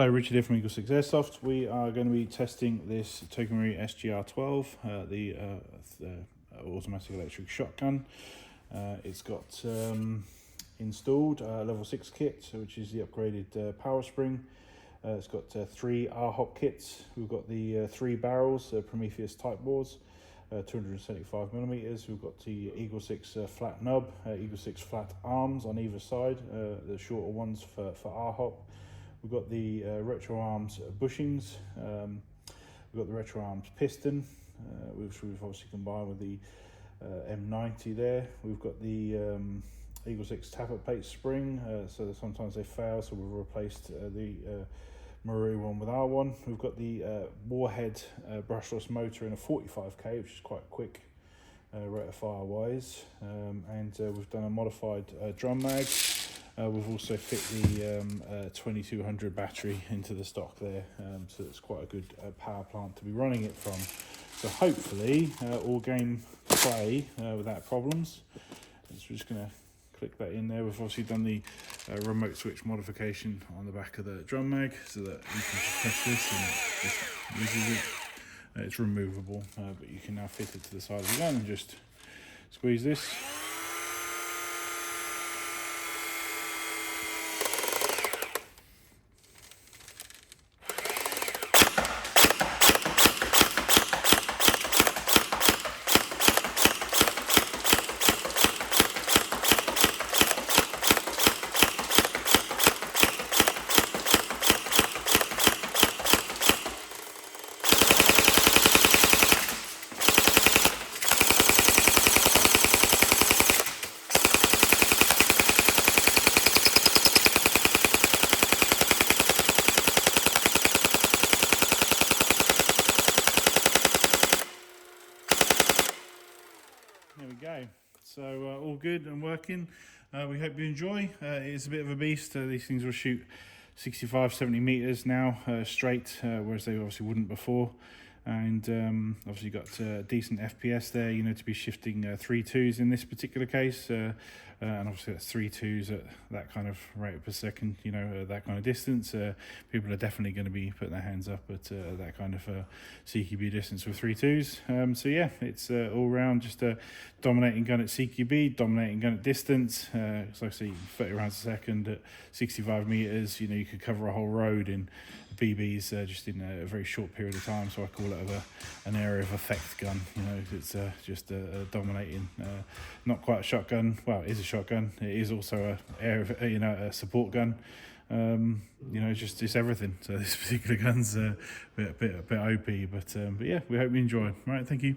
Hello, Richard here from Eagle6 Airsoft. We are going to be testing this TM SGR12, the automatic electric shotgun. It's got installed level 6 kit, which is the upgraded power spring. It's got 3 R-hop kits. We've got the 3 barrels, Prometheus tightbores, 275mm. We've got the Eagle6 flat nub, Eagle6 flat arms on either side, the shorter ones for R-hop. We've got the retro arms bushings. We've got the retro arms piston, which we've obviously combined with the M90 there. We've got the Eagle6 tappet plate spring, so that sometimes they fail, so we've replaced the Maru one with our one. We've got the Warhead brushless motor in a 45k, which is quite quick rate of fire wise, and we've done a modified drum mag. We've also fit the 2200 battery into the stock there, so it's quite a good power plant to be running it from. So hopefully all game play without problems. So we're just going to click that in there. We've obviously done the remote switch modification on the back of the drum mag, so that you can just press this and it just uses it. It's removable, but you can now fit it to the side of the gun and just squeeze this. There we go. So all good and working. We hope you enjoy. It's a bit of a beast. These things will shoot 65-70 meters now straight, whereas they obviously wouldn't before. And obviously got decent FPS there, you know, to be shifting 3.2s in this particular case. And obviously that's 3.2s at that kind of rate per second, you know, that kind of distance. People are definitely going to be putting their hands up at that kind of CQB distance with 3.2s. So yeah, it's all round just a dominating gun at CQB, dominating gun at distance. It's like I say, 30 rounds a second at 65 meters. You know, you could cover a whole road in BBs just in a very short period of time. So I call it an area of effect gun. You know, it's just a dominating, not quite a shotgun. Well, it is a shotgun. It is also a support gun. You know, it's everything. So this particular gun's a bit OP, but yeah, we hope you enjoy. Right, thank you.